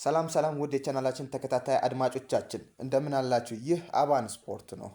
ሰላም ሰላም ውድ የቻናላችን ተከታታይ አድማጮቻችን እንደምን አላችሁ? ይህ አባን ስፖርት ነው።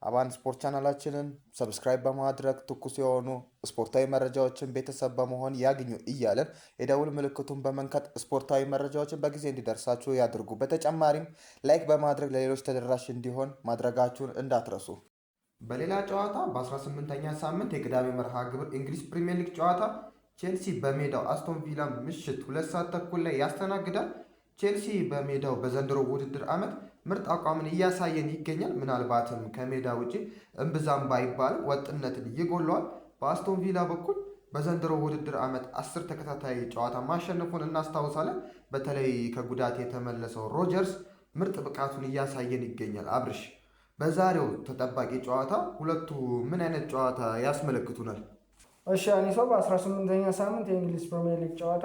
አባን ስፖርት ቻናላችንን ሰብስክራይብ በማድረግ ትኩስ የሆኑ ስፖርታዊ መረጃዎችን ቤተሰብ በመሆን ያግኙ እያለን የደውል ምልክቱን በመንካት ስፖርታዊ መረጃዎችን በጊዜ እንዲደርሳችሁ ያድርጉ። በተጨማሪም ላይክ በማድረግ ለሌሎች ተደራሽ እንዲሆን ማድረጋችሁን እንዳትረሱ። በሌላ ጨዋታ በ18ኛ ሳምንት የቅዳሜ መርሃ ግብር እንግሊዝ ፕሪሚየር ሊግ ጨዋታ ቼልሲ በሜዳው አስቶን ቪላ ምሽት 2 ሰዓት ተኩል ላይ ያስተናግዳል። ቼልሲ በሜዳው በዘንድሮ ውድድር ዓመት ምርጥ አቋምን እያሳየን ይገኛል። ምናልባትም ከሜዳ ውጪ እምብዛም ባይባል ወጥነትን ይጎለዋል። በአስቶን ቪላ በኩል በዘንድሮ ውድድር ዓመት 10 ተከታታይ ጨዋታ ማሸነፉን እናስታውሳለን። በተለይ ከጉዳት የተመለሰው ሮጀርስ ምርጥ ብቃቱን እያሳየን ይገኛል። አብርሽ፣ በዛሬው ተጠባቂ ጨዋታ ሁለቱ ምን አይነት ጨዋታ ያስመለክቱናል? እሺ አኒሶ፣ በ18ኛ ሳምንት የእንግሊዝ ፕሪሚየር ሊግ ጨዋታ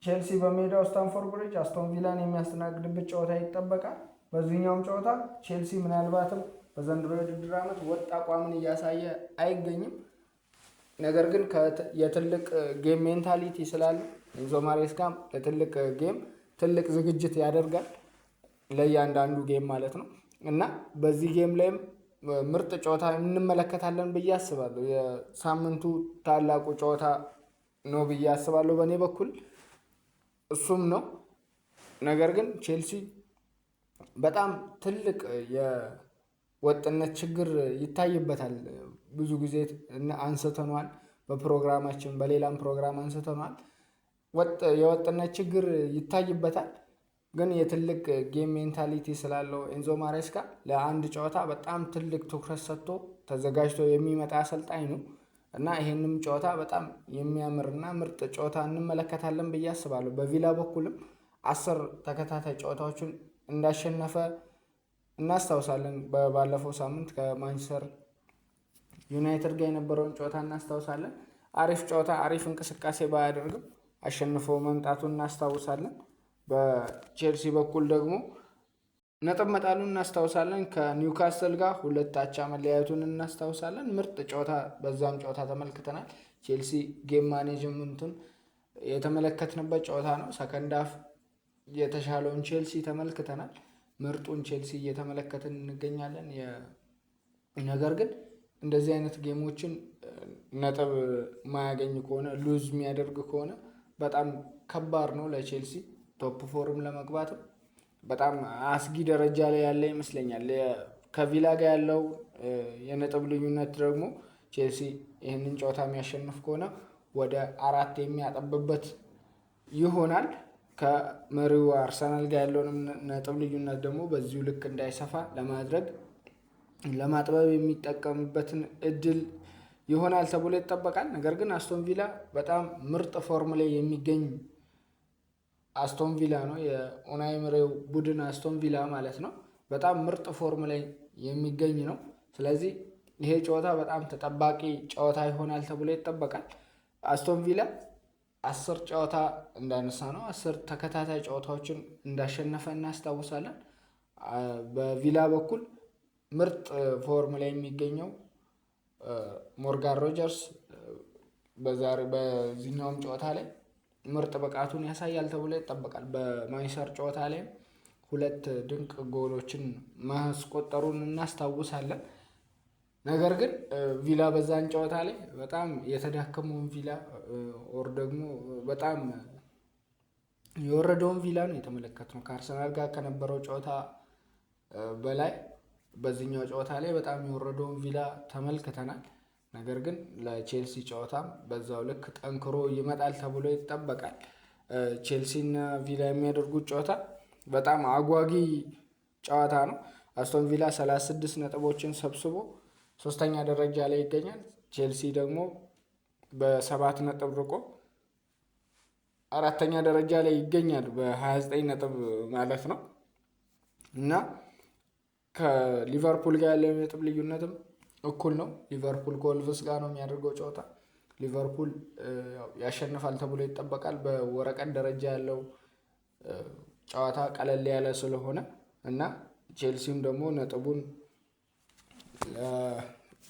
ቼልሲ በሜዳው ስታንፎርድ ብሪጅ አስቶን ቪላን የሚያስተናግድበት ጨዋታ ይጠበቃል። በዚህኛውም ጨዋታ ቼልሲ ምናልባትም በዘንድሮ የውድድር ዓመት ወጥ አቋምን እያሳየ አይገኝም። ነገር ግን የትልቅ ጌም ሜንታሊቲ ስላለ ኤንዞ ማሬስካም ለትልቅ ጌም ትልቅ ዝግጅት ያደርጋል፣ ለእያንዳንዱ ጌም ማለት ነው እና በዚህ ጌም ላይም ምርጥ ጨዋታ እንመለከታለን ብዬ አስባለሁ። የሳምንቱ ታላቁ ጨዋታ ነው ብዬ አስባለሁ በእኔ በኩል እሱም ነው። ነገር ግን ቼልሲ በጣም ትልቅ የወጥነት ችግር ይታይበታል። ብዙ ጊዜ አንስተነዋል፣ በፕሮግራማችን በሌላም ፕሮግራም አንስተነዋል። የወጥነት ችግር ይታይበታል። ግን የትልቅ ጌም ሜንታሊቲ ስላለው ኤንዞ ማሬስካ ለአንድ ጨዋታ በጣም ትልቅ ትኩረት ሰጥቶ ተዘጋጅቶ የሚመጣ አሰልጣኝ ነው እና ይሄንም ጨዋታ በጣም የሚያምርና ምርጥ ጨዋታ እንመለከታለን ብዬ አስባለሁ። በቪላ በኩልም 10 ተከታታይ ጨዋታዎችን እንዳሸነፈ እናስታውሳለን። ባለፈው ሳምንት ከማንቸስተር ዩናይትድ ጋር የነበረውን ጨዋታ እናስታውሳለን። አሪፍ ጨዋታ፣ አሪፍ እንቅስቃሴ ባያደርግም አሸንፈው መምጣቱን እናስታውሳለን። በቼልሲ በኩል ደግሞ ነጥብ መጣሉን እናስታውሳለን። ከኒውካስል ጋር 2 አቻ መለያየቱን እናስታውሳለን። ምርጥ ጨዋታ በዛም ጨዋታ ተመልክተናል። ቼልሲ ጌም ማኔጅመንቱን የተመለከትንበት ጨዋታ ነው። ሰከንድ ሃፍ የተሻለውን ቼልሲ ተመልክተናል። ምርጡን ቼልሲ እየተመለከትን እንገኛለን። ነገር ግን እንደዚህ አይነት ጌሞችን ነጥብ ማያገኝ ከሆነ ሉዝ የሚያደርግ ከሆነ በጣም ከባድ ነው ለቼልሲ ቶፕ ፎርም ለመግባትም በጣም አስጊ ደረጃ ላይ ያለ ይመስለኛል። ከቪላ ጋር ያለው የነጥብ ልዩነት ደግሞ ቼልሲ ይህንን ጨዋታ የሚያሸንፍ ከሆነ ወደ 4 የሚያጠብበት ይሆናል። ከመሪው አርሰናል ጋር ያለውንም ነጥብ ልዩነት ደግሞ በዚሁ ልክ እንዳይሰፋ ለማጥበብ የሚጠቀምበትን እድል ይሆናል ተብሎ ይጠበቃል። ነገር ግን አስቶን ቪላ በጣም ምርጥ ፎርም ላይ የሚገኝ አስቶን ቪላ ነው። የኡናይ ኤመሪው ቡድን አስቶን ቪላ ማለት ነው። በጣም ምርጥ ፎርም ላይ የሚገኝ ነው። ስለዚህ ይሄ ጨዋታ በጣም ተጠባቂ ጨዋታ ይሆናል ተብሎ ይጠበቃል። አስቶን ቪላ 10 ጨዋታ እንዳነሳ ነው 10 ተከታታይ ጨዋታዎችን እንዳሸነፈ እናስታውሳለን። በቪላ በኩል ምርጥ ፎርም ላይ የሚገኘው ሞርጋን ሮጀርስ በዚህኛውም ጨዋታ ላይ ምርጥ ብቃቱን ያሳያል ተብሎ ይጠበቃል። በማንቸስተር ጨዋታ ላይ 2 ድንቅ ጎሎችን ማስቆጠሩን እናስታውሳለን። ነገር ግን ቪላ በዛን ጨዋታ ላይ በጣም የተዳከመውን ቪላ ኦር ደግሞ በጣም የወረደውን ቪላ ነው የተመለከትነው። ከአርሰናል ጋር ከነበረው ጨዋታ በላይ በዚህኛው ጨዋታ ላይ በጣም የወረደውን ቪላ ተመልክተናል። ነገር ግን ለቼልሲ ጨዋታም በዛው ልክ ጠንክሮ ይመጣል ተብሎ ይጠበቃል። ቼልሲና ቪላ የሚያደርጉት ጨዋታ በጣም አጓጊ ጨዋታ ነው። አስቶን ቪላ 36 ነጥቦችን ሰብስቦ 3ኛ ደረጃ ላይ ይገኛል። ቼልሲ ደግሞ በ7 ነጥብ ርቆ 4ኛ ደረጃ ላይ ይገኛል በ29 ነጥብ ማለት ነው እና ከሊቨርፑል ጋር ያለው ነጥብ ልዩነትም እኩል ነው። ሊቨርፑል ከወልቭስ ጋር ነው የሚያደርገው ጨዋታ። ሊቨርፑል ያሸንፋል ተብሎ ይጠበቃል። በወረቀት ደረጃ ያለው ጨዋታ ቀለል ያለ ስለሆነ እና ቼልሲም ደግሞ ነጥቡን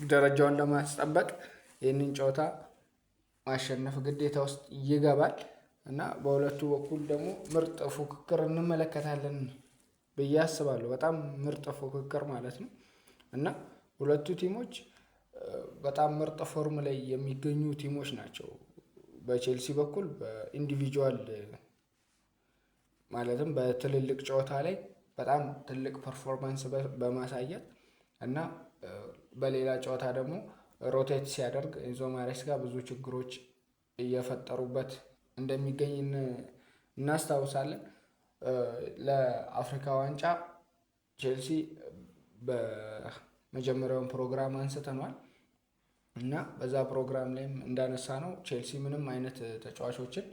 ደረጃውን ለማስጠበቅ ይህንን ጨዋታ ማሸነፍ ግዴታ ውስጥ ይገባል እና በሁለቱ በኩል ደግሞ ምርጥ ፉክክር እንመለከታለን ብዬ አስባለሁ። በጣም ምርጥ ፉክክር ማለት ነው እና ሁለቱ ቲሞች በጣም ምርጥ ፎርም ላይ የሚገኙ ቲሞች ናቸው። በቼልሲ በኩል በኢንዲቪጁዋል ማለትም በትልልቅ ጨዋታ ላይ በጣም ትልቅ ፐርፎርማንስ በማሳየት እና በሌላ ጨዋታ ደግሞ ሮቴት ሲያደርግ ኤንዞ ማሬስካ ብዙ ችግሮች እየፈጠሩበት እንደሚገኝ እናስታውሳለን። ለአፍሪካ ዋንጫ ቼልሲ በመጀመሪያውን ፕሮግራም አንስተኗል እና በዛ ፕሮግራም ላይም እንዳነሳ ነው ቼልሲ ምንም አይነት ተጫዋቾችን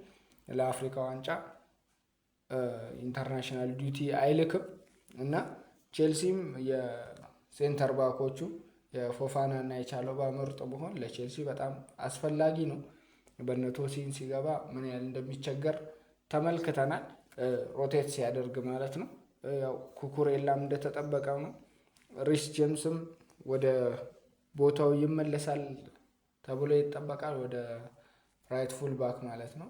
ለአፍሪካ ዋንጫ ኢንተርናሽናል ዲዩቲ አይልክም እና ቼልሲም የሴንተር ባኮቹ የፎፋና እና የቻሎባ ምርጥ መሆን ለቼልሲ በጣም አስፈላጊ ነው። በነቶሲን ሲገባ ምን ያህል እንደሚቸገር ተመልክተናል። ሮቴት ሲያደርግ ማለት ነው። ያው ኩኩሬላም እንደተጠበቀው ነው። ሪስ ጄምስም ወደ ቦታው ይመለሳል ተብሎ ይጠበቃል፣ ወደ ራይት ፉል ባክ ማለት ነው።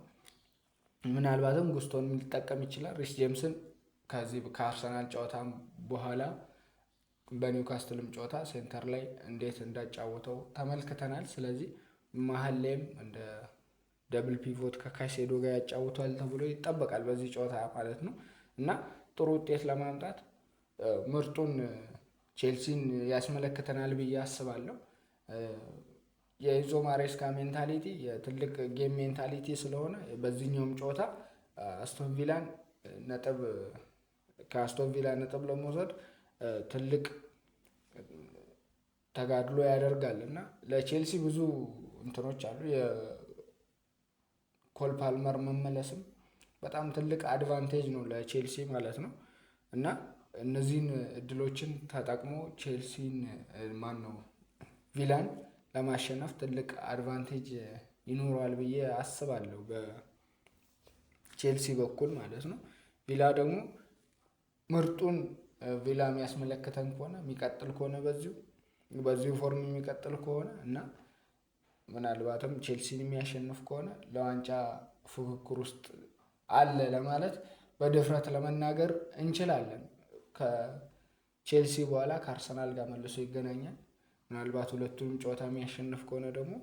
ምናልባትም ጉስቶን ሊጠቀም ይችላል። ሪስ ጄምስን ከዚህ ከአርሰናል ጨዋታም በኋላ በኒውካስትልም ጨዋታ ሴንተር ላይ እንዴት እንዳጫወተው ተመልክተናል። ስለዚህ መሀል ላይም እንደ ደብል ፒቮት ከካይሴዶ ጋር ያጫውቷል ተብሎ ይጠበቃል በዚህ ጨዋታ ማለት ነው እና ጥሩ ውጤት ለማምጣት ምርጡን ቼልሲን ያስመለክተናል ብዬ አስባለሁ። የኤንዞ ማሬስካ ሜንታሊቲ የትልቅ ጌም ሜንታሊቲ ስለሆነ በዚህኛውም ጨዋታ ከአስቶን ቪላ ነጥብ ለመውሰድ ትልቅ ተጋድሎ ያደርጋል እና ለቼልሲ ብዙ እንትኖች አሉ። የኮል ፓልመር መመለስም በጣም ትልቅ አድቫንቴጅ ነው ለቼልሲ ማለት ነው እና እነዚህን እድሎችን ተጠቅሞ ቼልሲን ቪላን ለማሸነፍ ትልቅ አድቫንቴጅ ይኖረዋል ብዬ አስባለሁ በቼልሲ በኩል ማለት ነው። ቪላ ደግሞ ምርጡን ቪላ የሚያስመለክተን ከሆነ የሚቀጥል ከሆነ በዚሁ ፎርም የሚቀጥል ከሆነ እና ምናልባትም ቼልሲን የሚያሸንፍ ከሆነ ለዋንጫ ፉክክር ውስጥ አለ ለማለት በድፍረት ለመናገር እንችላለን። ከቼልሲ በኋላ ከአርሰናል ጋር መልሶ ይገናኛል። ምናልባት ሁለቱንም ጨዋታ የሚያሸንፍ ከሆነ ደግሞ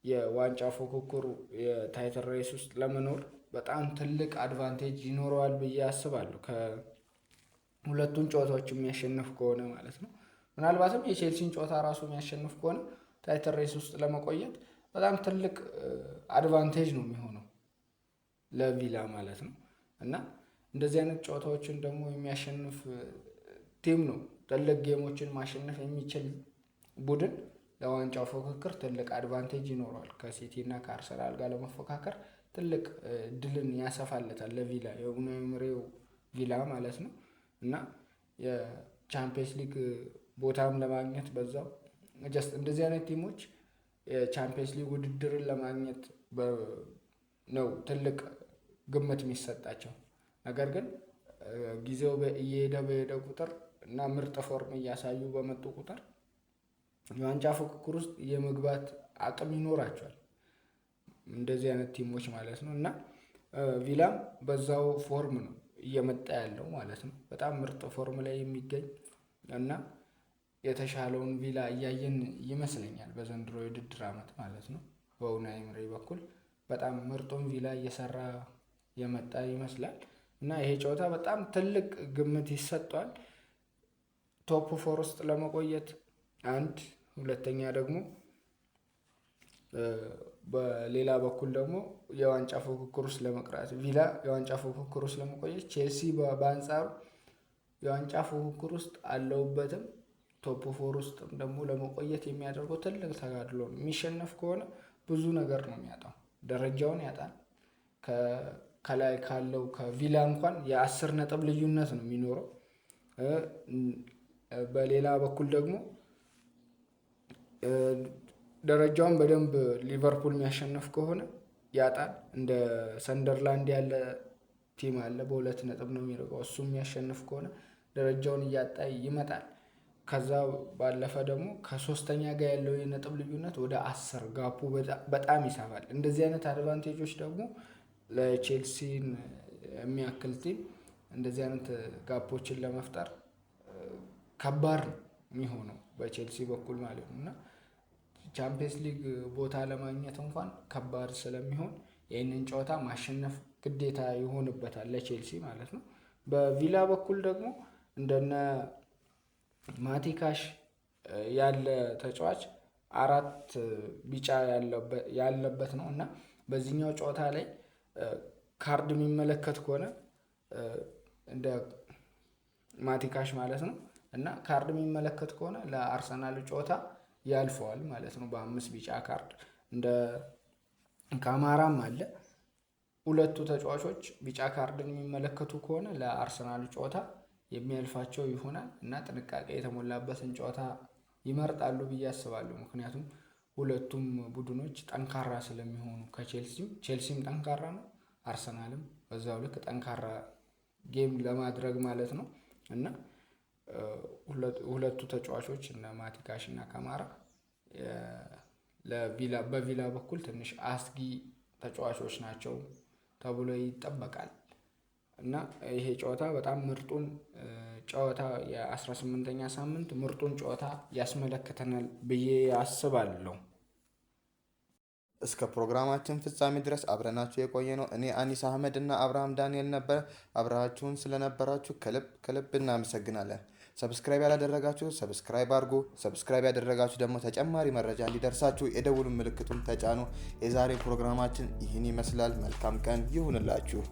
የዋንጫ ፉክክሩ የታይትል ሬስ ውስጥ ለመኖር በጣም ትልቅ አድቫንቴጅ ይኖረዋል ብዬ አስባለሁ። ከሁለቱን ጨዋታዎች የሚያሸንፍ ከሆነ ማለት ነው። ምናልባትም የቼልሲን ጨዋታ ራሱ የሚያሸንፍ ከሆነ ታይትል ሬስ ውስጥ ለመቆየት በጣም ትልቅ አድቫንቴጅ ነው የሚሆነው ለቪላ ማለት ነው እና እንደዚህ አይነት ጨዋታዎችን ደግሞ የሚያሸንፍ ቲም ነው ትልቅ ጌሞችን ማሸነፍ የሚችል ቡድን ለዋንጫው ፉክክር ትልቅ አድቫንቴጅ ይኖረዋል። ከሲቲ እና ከአርሰናል ጋር ለመፎካከር ትልቅ ድልን ያሰፋለታል ለቪላ የኡናይ ኤመሪው ቪላ ማለት ነው እና የቻምፒየንስ ሊግ ቦታም ለማግኘት በዛው ጀስት እንደዚህ አይነት ቲሞች የቻምፒየንስ ሊግ ውድድርን ለማግኘት ነው ትልቅ ግምት የሚሰጣቸው። ነገር ግን ጊዜው በሄደ ቁጥር እና ምርጥ ፎርም እያሳዩ በመጡ ቁጥር የዋንጫ ፉክክር ውስጥ የመግባት አቅም ይኖራቸዋል እንደዚህ አይነት ቲሞች ማለት ነው እና ቪላም በዛው ፎርም ነው እየመጣ ያለው ማለት ነው። በጣም ምርጥ ፎርም ላይ የሚገኝ እና የተሻለውን ቪላ እያየን ይመስለኛል በዘንድሮ የውድድር ዓመት ማለት ነው። በኡናይ ኤመሪ በኩል በጣም ምርጡን ቪላ እየሰራ የመጣ ይመስላል እና ይሄ ጨዋታ በጣም ትልቅ ግምት ይሰጠዋል። ቶፕ ፎር ውስጥ ለመቆየት አንድ፣ ሁለተኛ ደግሞ በሌላ በኩል ደግሞ የዋንጫ ፉክክር ውስጥ ለመቅረት ቪላ የዋንጫ ፉክክር ውስጥ ለመቆየት፣ ቼልሲ በአንጻሩ የዋንጫ ፉክክር ውስጥ አለውበትም ቶፕ ፎር ውስጥ ደግሞ ለመቆየት የሚያደርገው ትልቅ ተጋድሎ ነው። የሚሸነፍ ከሆነ ብዙ ነገር ነው የሚያጣው። ደረጃውን ያጣል። ከላይ ካለው ከቪላ እንኳን የ10 ነጥብ ልዩነት ነው የሚኖረው። በሌላ በኩል ደግሞ ደረጃውን በደንብ ሊቨርፑል የሚያሸንፍ ከሆነ ያጣል። እንደ ሰንደርላንድ ያለ ቲም አለ፣ በ2 ነጥብ ነው የሚርቀው። እሱ የሚያሸንፍ ከሆነ ደረጃውን እያጣ ይመጣል። ከዛ ባለፈ ደግሞ ከሶስተኛ ጋር ያለው የነጥብ ልዩነት ወደ 10 ጋፑ በጣም ይሰፋል። እንደዚህ አይነት አድቫንቴጆች ደግሞ ለቼልሲን የሚያክል ቲም እንደዚህ አይነት ጋፖችን ለመፍጠር ከባድ ነው የሚሆነው በቼልሲ በኩል ማለት ነው እና ቻምፒየንስ ሊግ ቦታ ለማግኘት እንኳን ከባድ ስለሚሆን ይህንን ጨዋታ ማሸነፍ ግዴታ ይሆንበታል ለቼልሲ ማለት ነው። በቪላ በኩል ደግሞ እንደነ ማቲካሽ ያለ ተጫዋች 4 ቢጫ ያለበት ነው እና በዚህኛው ጨዋታ ላይ ካርድ የሚመለከት ከሆነ እንደ ማቲካሽ ማለት ነው እና ካርድ የሚመለከት ከሆነ ለአርሰናል ጨዋታ ያልፈዋል ማለት ነው በ5 ቢጫ ካርድ። እንደ ካማራም አለ። ሁለቱ ተጫዋቾች ቢጫ ካርድን የሚመለከቱ ከሆነ ለአርሰናል ጨዋታ የሚያልፋቸው ይሆናል እና ጥንቃቄ የተሞላበትን ጨዋታ ይመርጣሉ ብዬ አስባለሁ። ምክንያቱም ሁለቱም ቡድኖች ጠንካራ ስለሚሆኑ ቼልሲም ጠንካራ ነው፣ አርሰናልም በዛው ልክ ጠንካራ ጌም ለማድረግ ማለት ነው እና ሁለቱ ተጫዋቾች እነ ማቲካሽ እና ካማራ በቪላ በኩል ትንሽ አስጊ ተጫዋቾች ናቸው ተብሎ ይጠበቃል እና ይሄ ጨዋታ በጣም ምርጡን ጨዋታ የ18ኛ ሳምንት ምርጡን ጨዋታ ያስመለክተናል ብዬ አስባለሁ። እስከ ፕሮግራማችን ፍጻሜ ድረስ አብረናችሁ የቆየ ነው እኔ አኒስ አህመድ እና አብርሃም ዳንኤል ነበር። አብራችሁን ስለነበራችሁ ከልብ እናመሰግናለን። ሰብስክራይብ ያላደረጋችሁ ሰብስክራይብ አድርጉ። ሰብስክራይብ ያደረጋችሁ ደግሞ ተጨማሪ መረጃ እንዲደርሳችሁ የደውሉን ምልክቱን ተጫኑ። የዛሬ ፕሮግራማችን ይህን ይመስላል። መልካም ቀን ይሁንላችሁ።